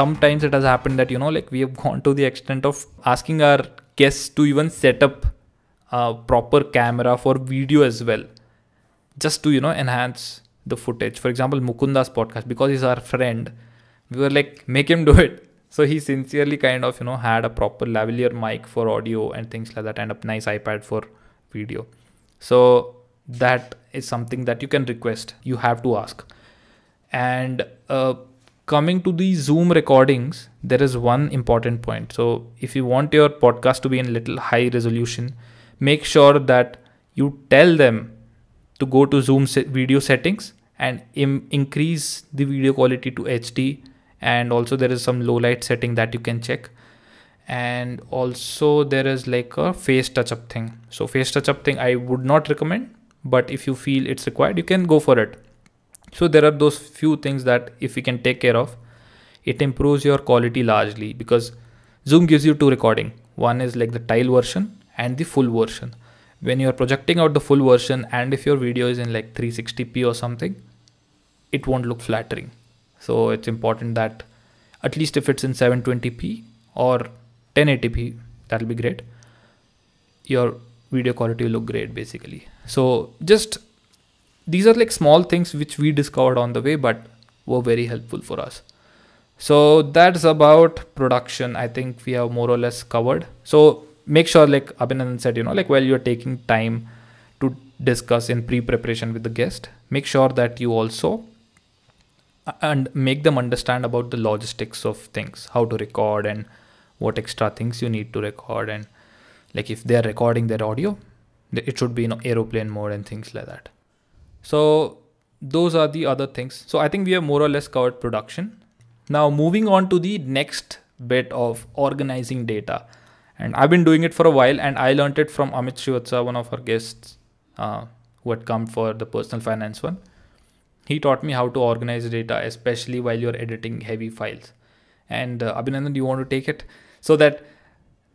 sometimes it has happened that, like we have gone to the extent of asking our guests to even set up a proper camera for video as well, just to, enhance the footage. For example, Mukunda's podcast, because he's our friend, we were like, make him do it. So he sincerely kind of, had a proper lavalier mic for audio and things like that, and a nice iPad for video. So that is something that you can request. You have to ask. And coming to the Zoom recordings, there is one important point. So if you want your podcast to be in little high resolution, make sure that you tell them to go to Zoom video settings and increase the video quality to HD. And also there is some low light setting that you can check. And also there is like a face touch-up thing. So face touch-up thing I would not recommend, but if you feel it's required, you can go for it. So there are those few things that if we can take care of, it improves your quality largely, because Zoom gives you two recording. One is like the tile version and the full version. When you're projecting out the full version, and if your video is in like 360p or something, it won't look flattering. So it's important that at least if it's in 720p or 1080p, that'll be great. Your video quality will look great basically. So just these are like small things which we discovered on the way, but were very helpful for us. So that's about production. I think we have more or less covered. So make sure, like Abhinandan said, like while you're taking time to discuss in pre-preparation with the guest, make sure that you also and make them understand about the logistics of things, how to record and what extra things you need to record. And like if they're recording their audio, it should be in aeroplane mode and things like that. So those are the other things. So I think we have more or less covered production. Now moving on to the next bit of organizing data. And I've been doing it for a while, and I learned it from Amit Srivatsa, one of our guests who had come for the personal finance one. He taught me how to organize data, especially while you're editing heavy files. And Abhinandan, do you want to take it? So that,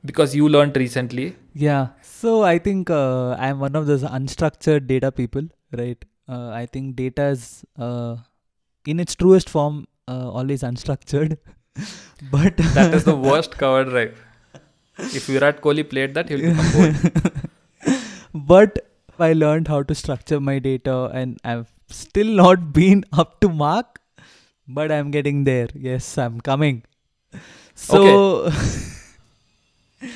because you learned recently. Yeah. So I think I'm one of those unstructured data people, right? I think data is in its truest form always unstructured. But that is the worst covered drive. If Virat Kohli played that, he'll become bored. But I learned how to structure my data, and I've still not been up to mark, but I'm getting there. Yes, I'm coming. So okay.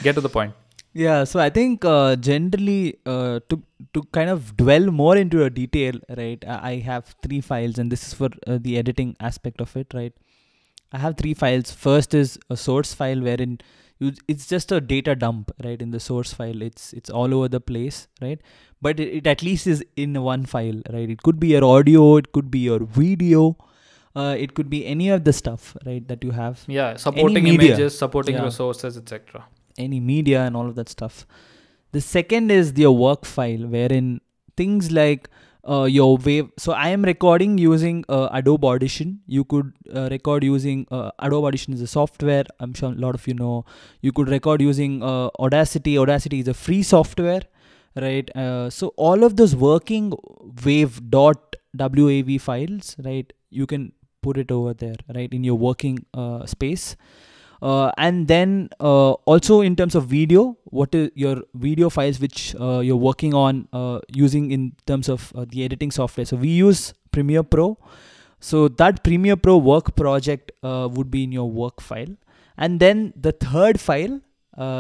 Get to the point. Yeah, so I think generally to kind of dwell more into a detail, right? I have 3 files, and this is for the editing aspect of it, right? I have 3 files. First is a source file wherein it's just a data dump, right? In the source file, it's all over the place, right? But it at least is in one file, right? It could be your audio, it could be your video, it could be any of the stuff, right, that you have. Yeah, supporting images, supporting resources, etc. Any media and all of that stuff. The second is your work file, wherein things like your wave. So I am recording using Adobe Audition. You could record using Adobe Audition is a software. I'm sure a lot of you know. You could record using Audacity. Audacity is a free software, right? So all of those working wave.wav files, right? You can put it over there, right, in your working space. And then also in terms of video, what is your video files which you're working on using in terms of the editing software. So we use Premiere Pro. So that Premiere Pro work project would be in your work file. And then the third file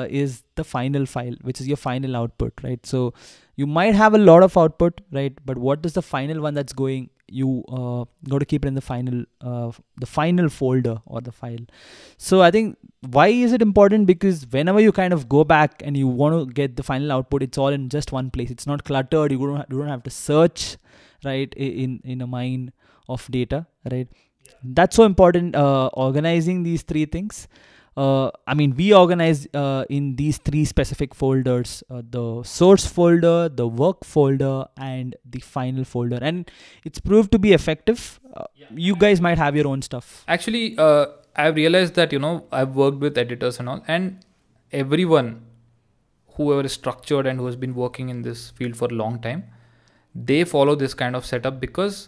is the final file, which is your final output, right? So you might have a lot of output, right? But what is the final one that's going? You got to keep it in the final folder or the file. So I think why is it important? Because whenever you kind of go back and you want to get the final output, it's all in just one place. It's not cluttered. You don't have to search, right, in a mine of data, right? That's so important. Organizing these 3 things. I mean, we organize in these 3 specific folders, the source folder, the work folder, and the final folder. And it's proved to be effective. You guys might have your own stuff. Actually, I've realized that, I've worked with editors and all, and everyone, whoever is structured and who has been working in this field for a long time, they follow this kind of setup because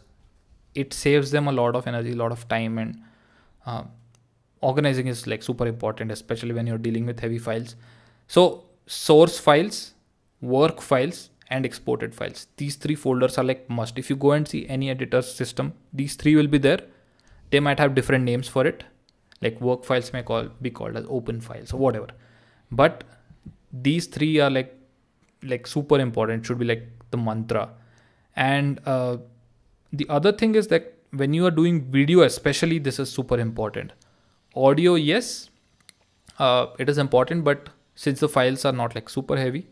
it saves them a lot of energy, a lot of time, and organizing is like super important, especially when you're dealing with heavy files. So source files, work files, and exported files. These three folders are like must. If you go and see any editor's system, these three will be there. They might have different names for it. Like work files may be called as open files or whatever. But these three are like super important. It should be like the mantra. And the other thing is that when you are doing video, especially, this is super important. Audio, yes, it is important, but since the files are not like super heavy,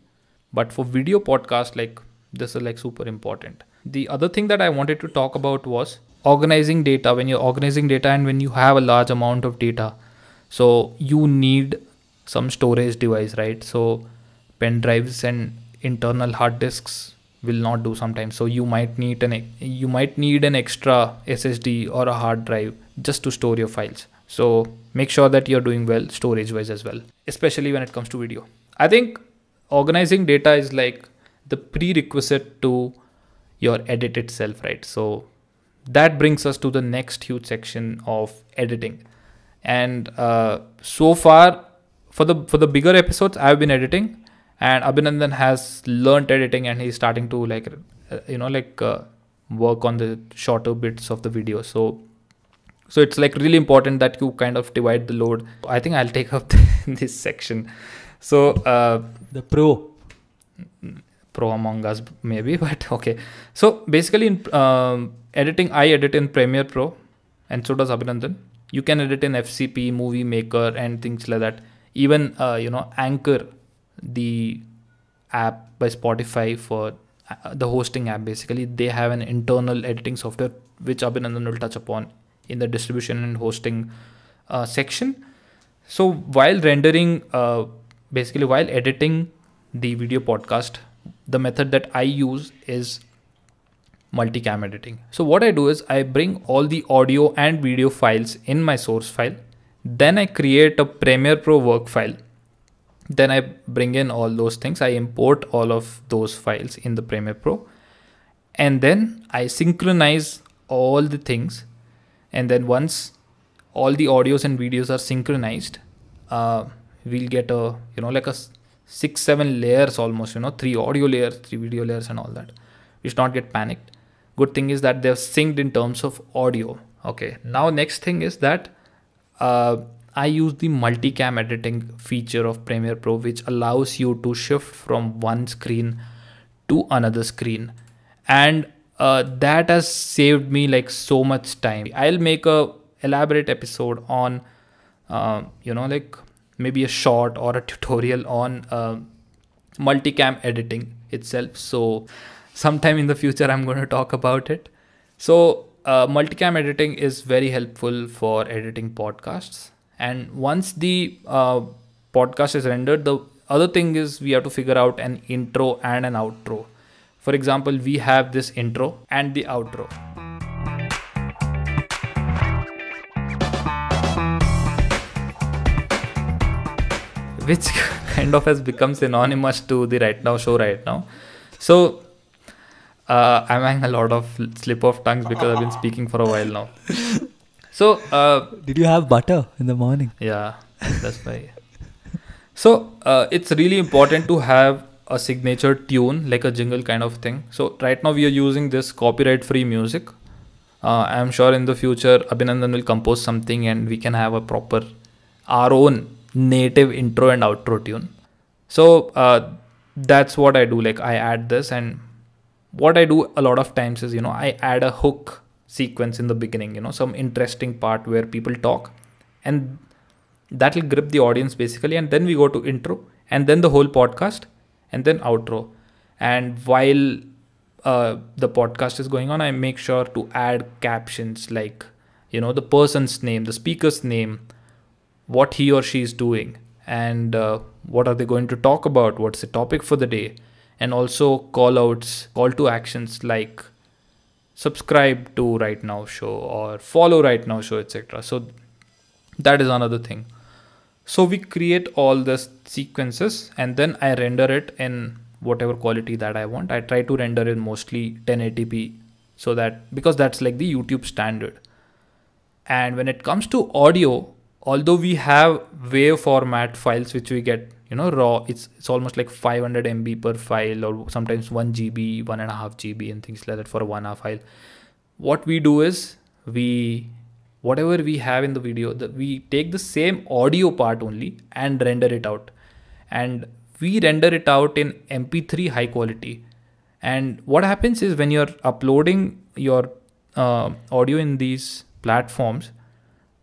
but for video podcast, like this is like super important. The other thing that I wanted to talk about was organizing data. When you're organizing data and when you have a large amount of data, so you need some storage device, right? So pen drives and internal hard disks will not do sometimes. So you might need an extra SSD or a hard drive just to store your files. So make sure that you're doing well storage wise as well, especially when it comes to video. I think organizing data is like the prerequisite to your edit itself, right? So that brings us to the next huge section of editing. And so far for the bigger episodes, I've been editing, and Abhinandan has learned editing, and he's starting to work on the shorter bits of the video. So it's like really important that you kind of divide the load. I think I'll take up this section. So the pro among us maybe, but okay. So basically in editing, I edit in Premiere Pro, and so does Abhinandan. You can edit in FCP, Movie Maker, and things like that. Even Anchor, the app by Spotify for the hosting app, basically they have an internal editing software which Abhinandan will touch upon in the distribution and hosting section. So while rendering, basically while editing the video podcast, the method that I use is multicam editing. So what I do is I bring all the audio and video files in my source file. Then I create a Premiere Pro work file. Then I bring in all those things. I import all of those files in the Premiere Pro. And then I synchronize all the things. And then once all the audios and videos are synchronized, we'll get a 6-7 layers almost, 3 audio layers, 3 video layers and all that. We should not get panicked. Good thing is that they're synced in terms of audio. Okay. Now next thing is that I use the multicam editing feature of Premiere Pro, which allows you to shift from one screen to another screen. And that has saved me like so much time. I'll make a elaborate episode on, maybe a short or a tutorial on multicam editing itself. So sometime in the future, I'm going to talk about it. So multicam editing is very helpful for editing podcasts. And once the podcast is rendered, the other thing is we have to figure out an intro and an outro. For example, we have this intro and the outro. Which kind of has become synonymous to the Right Now show right now. So I'm having a lot of slip of tongues because I've been speaking for a while now. So did you have butter in the morning? Yeah, that's why. So it's really important to have a signature tune, like a jingle kind of thing. So right now we are using this copyright-free music. I'm sure in the future Abhinandan will compose something and we can have a proper our own native intro and outro tune. So that's what I do. Like I add this, and what I do a lot of times is, I add a hook sequence in the beginning, some interesting part where people talk, and that will grip the audience basically. And then we go to intro, and then the whole podcast, and then outro. And while the podcast is going on, I make sure to add captions like, the person's name, the speaker's name, what he or she is doing, and what are they going to talk about, what's the topic for the day, and also call to actions like subscribe to Right Now show or follow Right Now show, etc. So that is another thing. So we create all the sequences, and then I render it in whatever quality that I want. I try to render in mostly 1080p, so that because that's like the YouTube standard. And when it comes to audio, although we have WAV format files which we get, raw, it's almost like 500 MB per file, or sometimes 1 GB, 1.5 GB and things like that for a 1 hour file. What we do is whatever we have in the video, we take the same audio part only and render it out. And we render it out in MP3 high quality. And what happens is when you're uploading your audio in these platforms,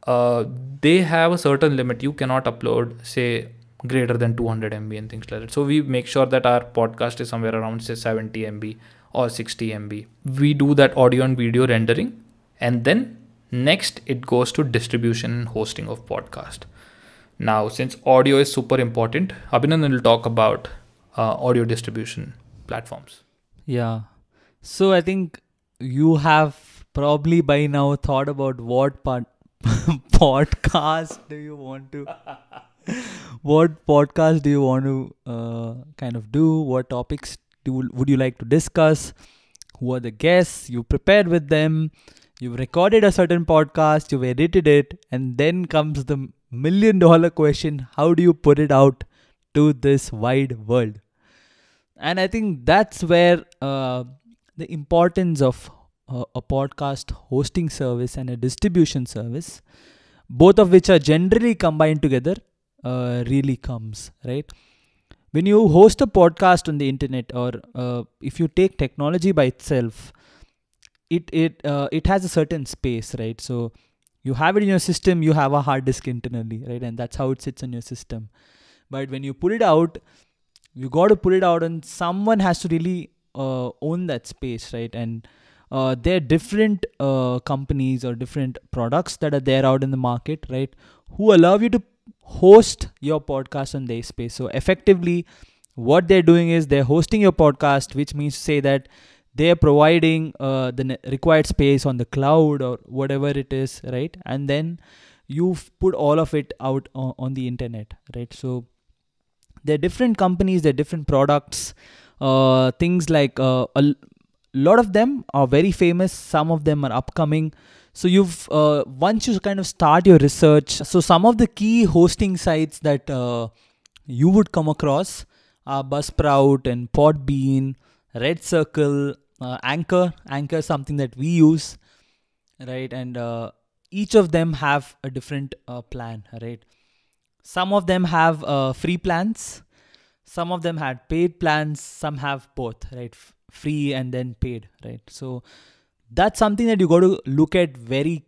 they have a certain limit. You cannot upload, say, greater than 200 MB and things like that. So we make sure that our podcast is somewhere around, say, 70 MB or 60 MB. We do that audio and video rendering, and then next it goes to distribution and hosting of podcast. Now, since audio is super important, Abhinandan will talk about audio distribution platforms. Yeah. So I think you have probably by now thought about what podcast do you want to kind of do? What topics would you like to discuss? Who are the guests? You prepared with them. You've recorded a certain podcast. You've edited it. And then comes the $1 million question. How do you put it out to this wide world? And I think that's where the importance of a podcast hosting service and a distribution service, both of which are generally combined together, really comes, right? When you host a podcast on the internet, or if you take technology by itself, it has a certain space, right? So you have it in your system, you have a hard disk internally, right? And that's how it sits in your system. But when you put it out, you got to put it out, and someone has to really own that space, right? And there are different companies or different products that are there out in the market, right, who allow you to host your podcast on their space. So effectively, what they're doing is they're hosting your podcast, which means to say that they're providing the required space on the cloud or whatever it is, right? And then you've put all of it out on the internet, right? So there are different companies, there are different products, things like a lot of them are very famous. Some of them are upcoming. So you've once you kind of start your research, so some of the key hosting sites that you would come across are Buzzsprout and Podbean, Red Circle, Anchor. Anchor is something that we use, right? And each of them have a different plan, right? Some of them have free plans. Some of them had paid plans. Some have both, right? Free and then paid, right? So that's something that you got to look at very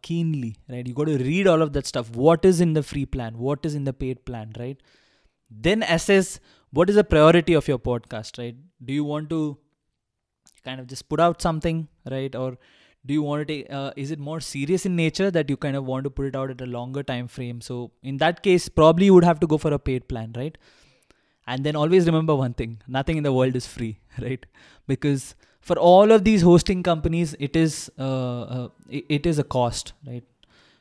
keenly, right? You got to read all of that stuff. What is in the free plan? What is in the paid plan, right? Then assess what is the priority of your podcast, right? Do you want to kind of just put out something, right? Or do you want to take, is it more serious in nature that you kind of want to put it out at a longer time frame? So in that case, probably you would have to go for a paid plan, right? And then always remember one thing, nothing in the world is free, right? Because for all of these hosting companies, it is a cost, right?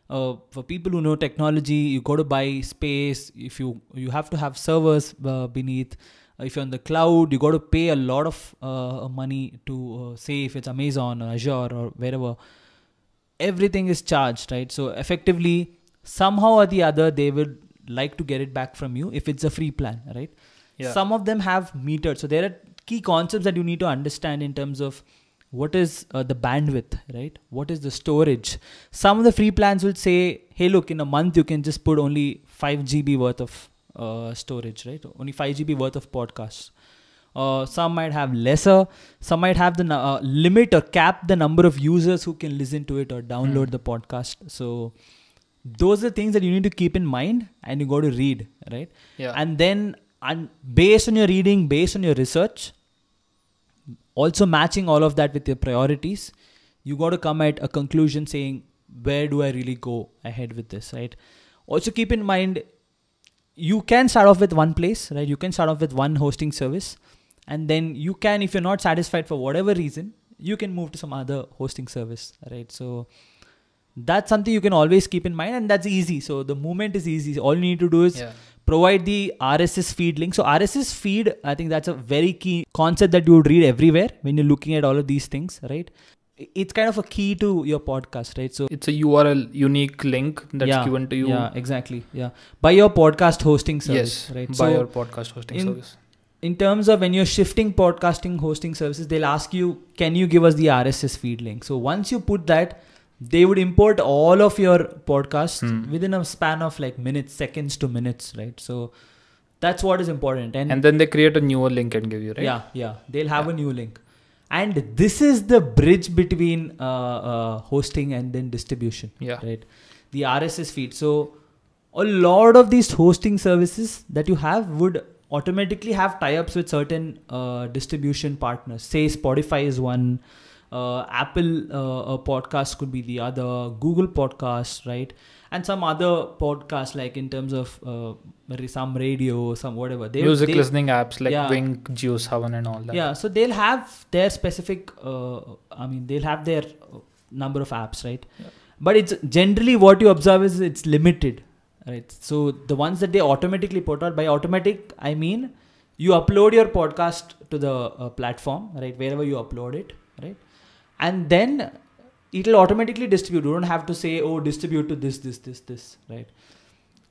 For people who know technology, you got to buy space. If you have to have servers beneath. If you're on the cloud, you got to pay a lot of money to say if it's Amazon or Azure or wherever. Everything is charged, right? So effectively, somehow or the other, they would like to get it back from you if it's a free plan, right? Yeah. Some of them have metered. So there are key concepts that you need to understand in terms of what is the bandwidth, right? What is the storage? Some of the free plans will say, hey, look, in a month, you can just put only 5 GB worth of storage, right? Only 5 GB worth of podcasts. Some might have lesser. Some might have the limit or cap the number of users who can listen to it or download the podcast. So those are things that you need to keep in mind, and you got to read, right? Yeah. And then based on your reading, based on your research, also matching all of that with your priorities, you got to come at a conclusion saying, where do I really go ahead with this, right? Also keep in mind, you can start off with one place, right? You can start off with one hosting service, and then you can, if you're not satisfied for whatever reason, you can move to some other hosting service, right? So that's something you can always keep in mind, and that's easy. So the movement is easy. All you need to do is provide the RSS feed link. So RSS feed, I think that's a very key concept that you would read everywhere when you're looking at all of these things, right? it's kind of a key to your podcast, right? So it's a URL, unique link that's yeah, given to you. Yeah, exactly. Yeah, by your podcast hosting service, Yes, right? by So your podcast hosting service. in terms of when you're shifting podcasting hosting services, they'll ask you, can you give us the RSS feed link? So once you put that, they would import all of your podcasts within a span of like minutes, seconds to minutes, right? So that's what is important. And then they create a newer link and give you, right? Yeah. They'll have a new link. And this is the bridge between hosting and then distribution, right? The RSS feed. So a lot of these hosting services that you have would automatically have tie-ups with certain distribution partners. Say Spotify is one, Apple podcast could be the other, Google Podcasts, right? And some other podcasts, like in terms of some radio, some whatever. Music listening apps like Wink, JioSaavn and all that. Yeah, so they'll have their specific, they'll have their number of apps, right? Yeah. But it's generally what you observe is it's limited, right? So the ones that they automatically put out, by automatic, I mean you upload your podcast to the platform, right? Wherever you upload it, right? And then it'll automatically distribute. You don't have to say, oh, distribute to this, right?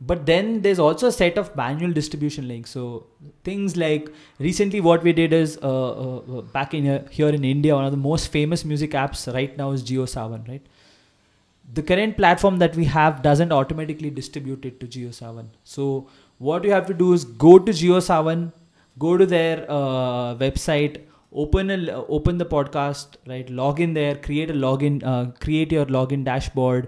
But then there's also a set of manual distribution links. So things like recently what we did is back in here in India, one of the most famous music apps right now is JioSaavn, right? The current platform that we have doesn't automatically distribute it to JioSaavn. So what you have to do is go to JioSaavn, go to their website, open the podcast, right? Log in there, create a login, create your login dashboard,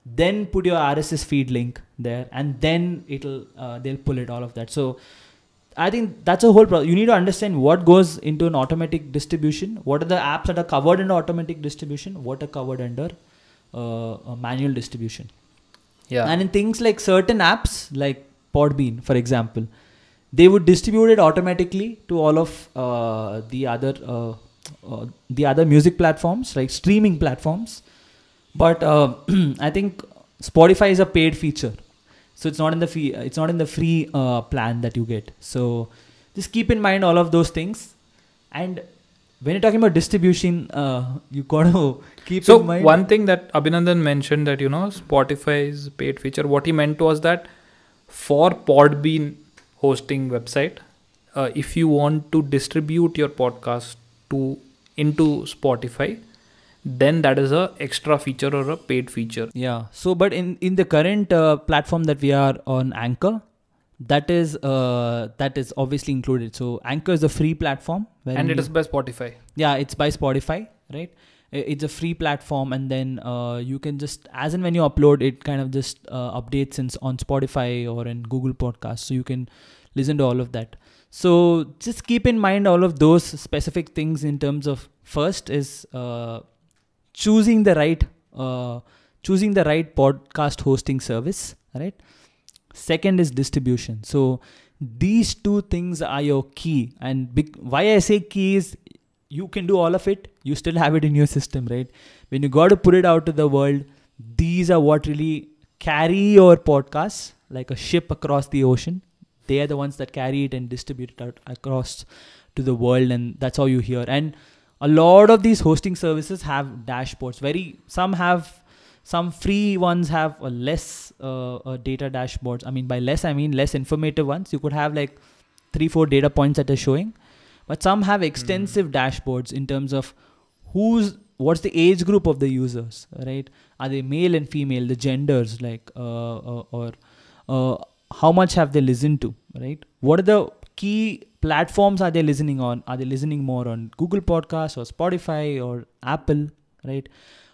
then put your RSS feed link there, and then they'll pull it, all of that. So I think that's a whole process. You need to understand what goes into an automatic distribution, what are the apps that are covered under automatic distribution, what are covered under manual distribution. Yeah. And in things like certain apps like Podbean, for example, they would distribute it automatically to all of the other music platforms, like streaming platforms. But I think Spotify is a paid feature, so it's not in the free. It's not in the free plan that you get. So just keep in mind all of those things. And when you're talking about distribution, you gotta keep in mind. So one thing that Abhinandan mentioned, that Spotify's paid feature. What he meant was that for Podbean hosting website, if you want to distribute your podcast into Spotify, then that is a extra feature or a paid feature. Yeah. So, but in the current platform that we are on, Anchor, that is obviously included. So Anchor is a free platform, and it is by Spotify. Yeah, it's by Spotify, right? It's a free platform, and then you can just, as and when you upload, it kind of just updates on Spotify or in Google Podcasts, so you can listen to all of that. So just keep in mind all of those specific things in terms of, first is choosing the right podcast hosting service, right? Second is distribution. So these two things are your key. And why I say key is, you can do all of it, you still have it in your system, right? When you got to put it out to the world, these are what really carry your podcast like a ship across the ocean. They are the ones that carry it and distribute it out across to the world, and that's how you hear. And a lot of these hosting services have dashboards. Some free ones have a less data dashboards. I mean, by less, I mean less informative ones. You could have like 3-4 data points that are showing, but some have extensive dashboards in terms of what's the age group of the users, right? Are they male and female, the genders, like, or how much have they listened to, right? What are the key platforms are they listening on? Are they listening more on Google Podcasts or Spotify or Apple, right?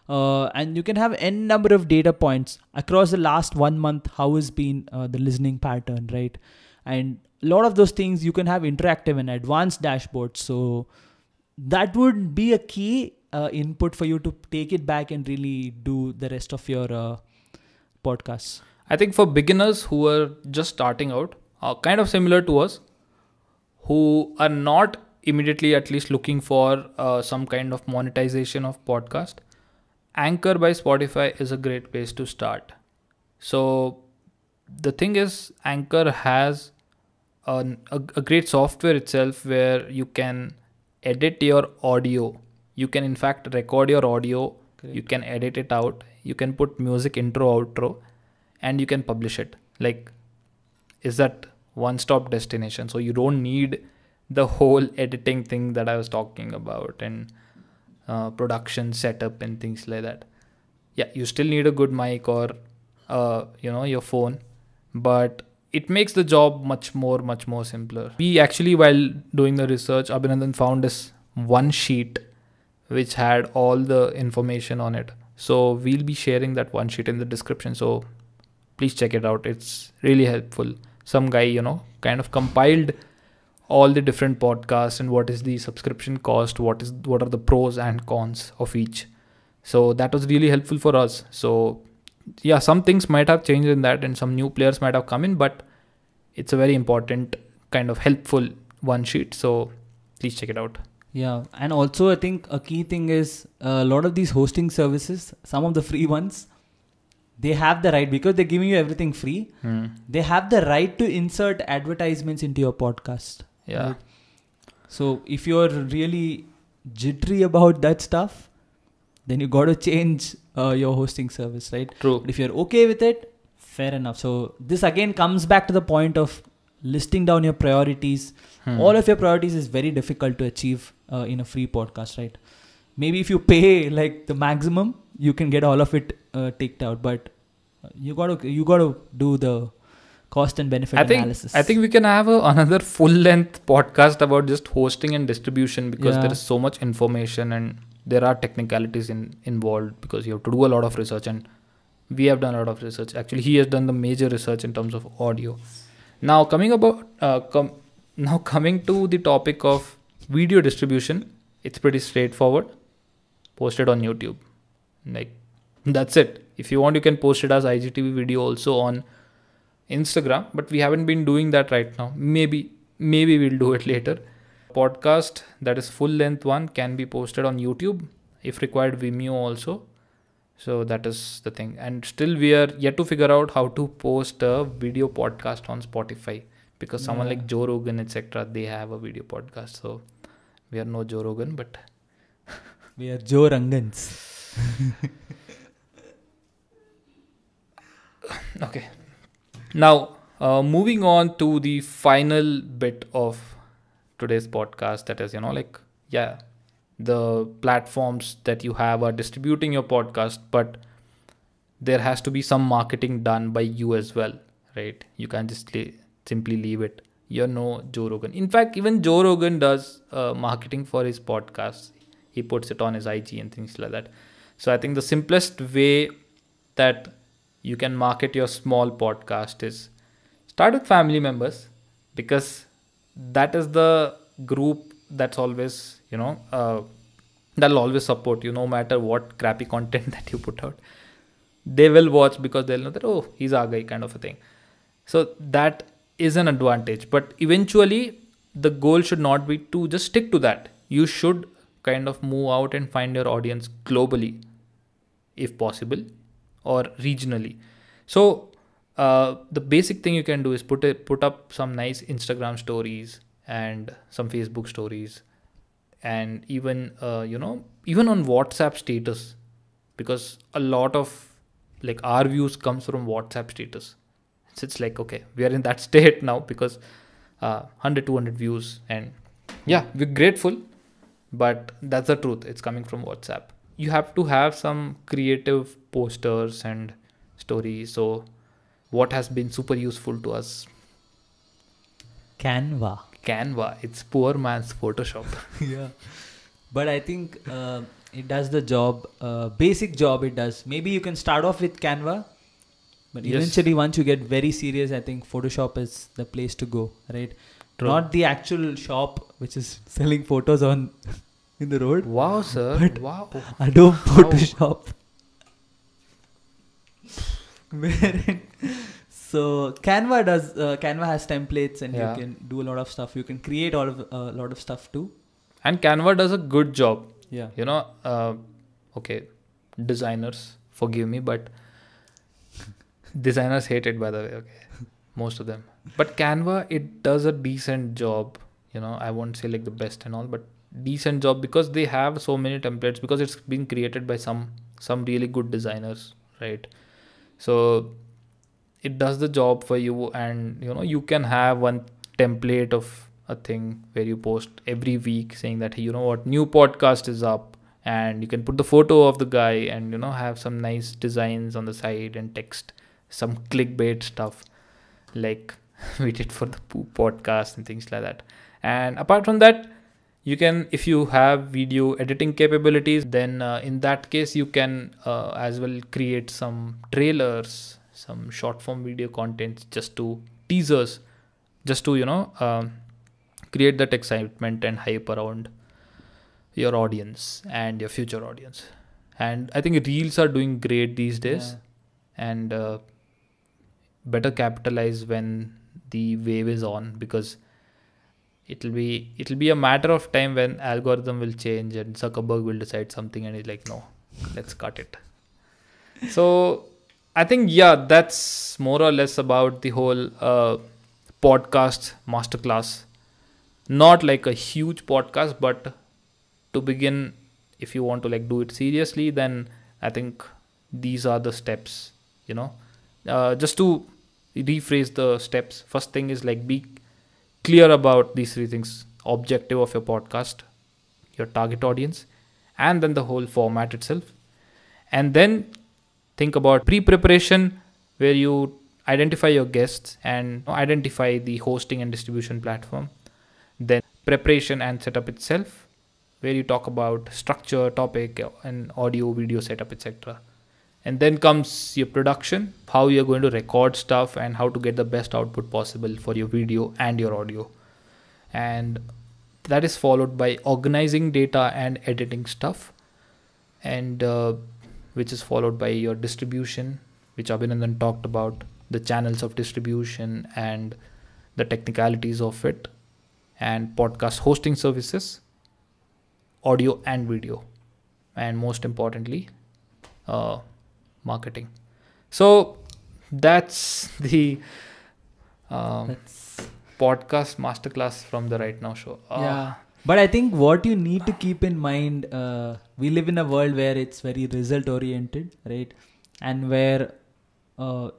And you can have n number of data points across the last 1 month. How has been the listening pattern, right? And a lot of those things you can have interactive and advanced dashboards. So that would be a key input for you to take it back and really do the rest of your podcasts. I think for beginners who are just starting out, kind of similar to us, who are not immediately at least looking for some kind of monetization of podcast, Anchor by Spotify is a great place to start. So the thing is, Anchor has a great software itself where you can edit your audio You can in fact record your audio. Correct. You can edit it out. You can put music intro, outro, and you can publish it. Like, is that one-stop destination? So you don't need the whole editing thing that I was talking about and production setup and things like that. Yeah, you still need a good mic or your phone, but it makes the job much more simpler. We actually, while doing the research, Abhinandan found this one sheet which had all the information on it. So we'll be sharing that one sheet in the description. So please check it out. It's really helpful. Some guy, kind of compiled all the different podcasts and what is the subscription cost, what are the pros and cons of each. So that was really helpful for us. So yeah, some things might have changed in that and some new players might have come in, but it's a very important kind of helpful one sheet. So please check it out. Yeah, and also I think a key thing is a lot of these hosting services, some of the free ones, they have the right, because they're giving you everything free, they have the right to insert advertisements into your podcast. Yeah. Right? So if you're really jittery about that stuff, then you got to change your hosting service, right? True. But if you're okay with it, fair enough. So this again comes back to the point of listing down your priorities. All of your priorities is very difficult to achieve in a free podcast, right? Maybe if you pay like the maximum, you can get all of it ticked out, but you gotta do the cost and benefit analysis. I think we can have another full-length podcast about just hosting and distribution, because there is so much information and there are technicalities involved, because you have to do a lot of research, and we have done a lot of research. Actually, he has done the major research in terms of audio. Now coming to the topic of video distribution, it's pretty straightforward. Post it on YouTube. Like, that's it. If you want, you can post it as IGTV video also on Instagram, but we haven't been doing that right now. Maybe we'll do it later. Podcast that is full length one can be posted on YouTube, if required Vimeo also. So that is the thing. And still we are yet to figure out how to post a video podcast on Spotify, because someone like Joe Rogan, etc., they have a video podcast. So we are no Joe Rogan, but we are Joe Rangans. Okay. Now, moving on to the final bit of today's podcast, that is, the platforms that you have are distributing your podcast, but there has to be some marketing done by you as well, right? You can't just simply leave it. You're no Joe Rogan. In fact, even Joe Rogan does marketing for his podcast. He puts it on his IG and things like that. So I think the simplest way that you can market your small podcast is start with family members, because that is the group that's always, that'll always support you no matter what crappy content that you put out. They will watch because they'll know that, oh, he's our guy, kind of a thing. So that is an advantage. But eventually, the goal should not be to just stick to that. You should kind of move out and find your audience globally, if possible, or regionally. So the basic thing you can do is put up some nice Instagram stories and some Facebook stories, and even even on WhatsApp status, because a lot of like our views comes from WhatsApp status. So it's like, okay, we are in that state now, because 100-200 views, and yeah, we're grateful, but that's the truth. It's coming from WhatsApp. You have to have some creative posters and stories. So what has been super useful to us? Canva. It's poor man's Photoshop. Yeah, but I think it does the job, basic job it does. Maybe you can start off with Canva, but eventually once you get very serious, I think Photoshop is the place to go, right? True. Not the actual shop which is selling photos on in the road. Wow, sir. But wow. Adobe Photoshop. So Canva has templates, and you can do a lot of stuff. You can create a lot of stuff too. And Canva does a good job. Yeah. Okay, designers, forgive me, but designers hate it, by the way. Okay, most of them. But Canva, it does a decent job. I won't say like the best and all, but decent job because they have so many templates, because it's been created by some really good designers, right? So it does the job for you, and you can have one template of a thing where you post every week saying that, hey, you know what, new podcast is up, and you can put the photo of the guy and have some nice designs on the side and text, some clickbait stuff like we did for the Poop podcast and things like that. And apart from that, you can, if you have video editing capabilities, then in that case you can as well create some trailers, some short form video content, just to teasers, just to create that excitement and hype around your audience and your future audience. And I think reels are doing great these days, and better capitalize when the wave is on, because it'll be a matter of time when algorithm will change and Zuckerberg will decide something and he's like, no, let's cut it. So I think, that's more or less about the whole podcast masterclass. Not like a huge podcast, but to begin, if you want to do it seriously, then I think these are the steps, just to rephrase the steps. First thing is be clear about these three things: objective of your podcast, your target audience, and then the whole format itself. And then think about pre-preparation, where you identify your guests and identify the hosting and distribution platform. Then preparation and setup itself, where you talk about structure, topic, and audio, video setup, etc. And then comes your production, how you're going to record stuff and how to get the best output possible for your video and your audio. And that is followed by organizing data and editing stuff, and which is followed by your distribution, which Abhinandan talked about, the channels of distribution and the technicalities of it, and podcast hosting services, audio and video, and most importantly, marketing. So that's the podcast masterclass from the Right Now show. But I think what you need to keep in mind, we live in a world where it's very result oriented, right? And where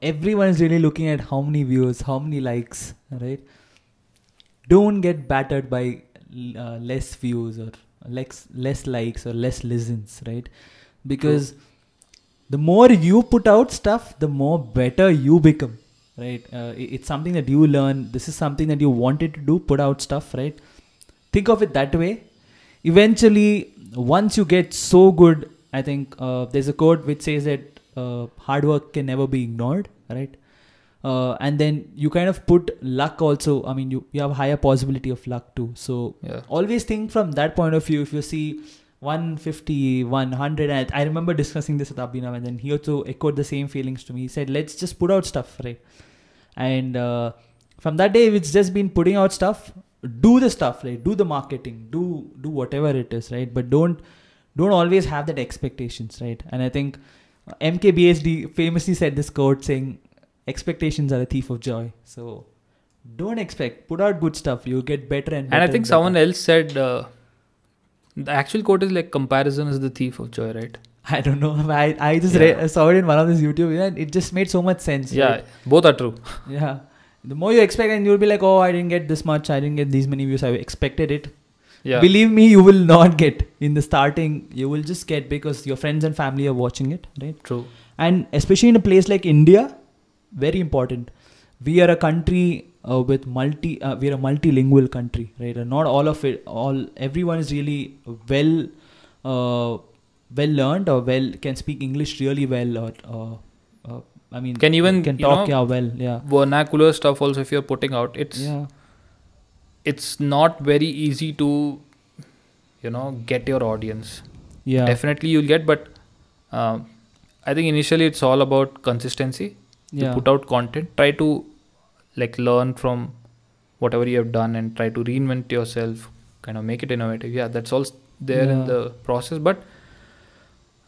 everyone is really looking at how many views, how many likes, right? Don't get battered by less views or less likes or less listens, right? Because the more you put out stuff, the more better you become, right? It's something that you learn. This is something that you wanted to do, put out stuff, right? Think of it that way. Eventually, once you get so good, I think there's a quote which says that hard work can never be ignored, right? And then you kind of put luck also. I mean, you have a higher possibility of luck too. So always think from that point of view. If you see 150, 100, and I remember discussing this with Abhinav, and then he also echoed the same feelings to me. He said, let's just put out stuff, right? And from that day, it's just been putting out stuff. Do the stuff, right? Do the marketing, do whatever it is, right? But don't always have that expectations, right? And I think MKBHD famously said this quote saying, expectations are a thief of joy. So don't expect, put out good stuff. You get better and better. And I think someone else said, the actual quote is comparison is the thief of joy, right? I don't know. I just saw it in one of these YouTube, and it just made so much sense. Yeah, right? Both are true. Yeah. The more you expect, and you'll be like, oh, I didn't get this much. I didn't get these many views. I expected it. Yeah. Believe me, you will not get in the starting. You will just get because your friends and family are watching it, right? True. And especially in a place like India, very important. We are a country with we're a multilingual country, right? And not all of it, everyone is really well learned or can speak English really well, or I mean, can talk well. Yeah. Vernacular stuff also, if you're putting out, it's not very easy to, get your audience. Yeah. Definitely you'll get, but I think initially it's all about consistency. To put out content, try to learn from whatever you have done and try to reinvent yourself, kind of make it innovative. Yeah, that's all there in the process. But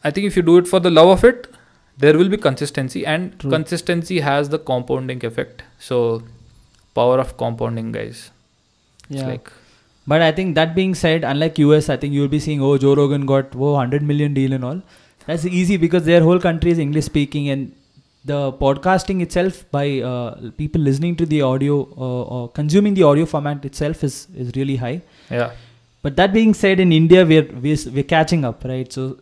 I think if you do it for the love of it, there will be consistency, and consistency has the compounding effect. So power of compounding, guys. Yeah. It's But I think that being said, unlike US, I think you'll be seeing, Joe Rogan got 100 million deal and all. That's easy because their whole country is English speaking, and the podcasting itself by people listening to the audio or consuming the audio format itself is really high. Yeah. But that being said, in India we're catching up, right? So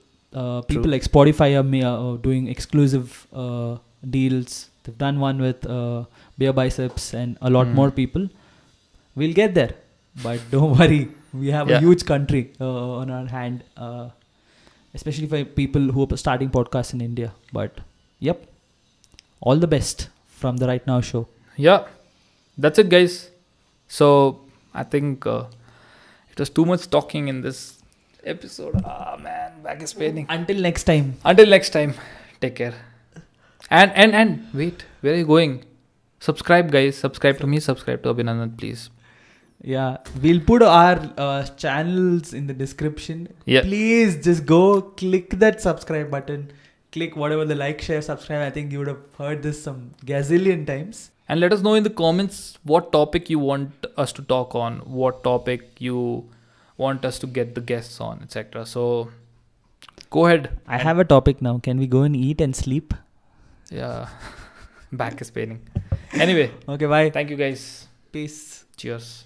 people like Spotify are doing exclusive deals. They've done one with Beer Biceps and a lot more people. We'll get there, but don't worry. We have a huge country on our hand, especially for people who are starting podcasts in India. But yep, all the best from the Right Now show. Yeah, that's it, guys. So I think it was too much talking in this episode. Ah, man, back is paining. Until next time. Until next time, take care. And wait, where are you going? Subscribe, guys. Subscribe to me. Subscribe to Abhinandan, please. Yeah, we'll put our channels in the description. Yeah. Please just go click that subscribe button. Click whatever the like, share, subscribe. I think you would have heard this some gazillion times. And let us know in the comments what topic you want us to talk on, what topic you want us to get the guests on, etc. So go ahead. I have a topic now. Can we go and eat and sleep? Yeah. Back is paining. Anyway. Okay, bye. Thank you, guys. Peace. Cheers.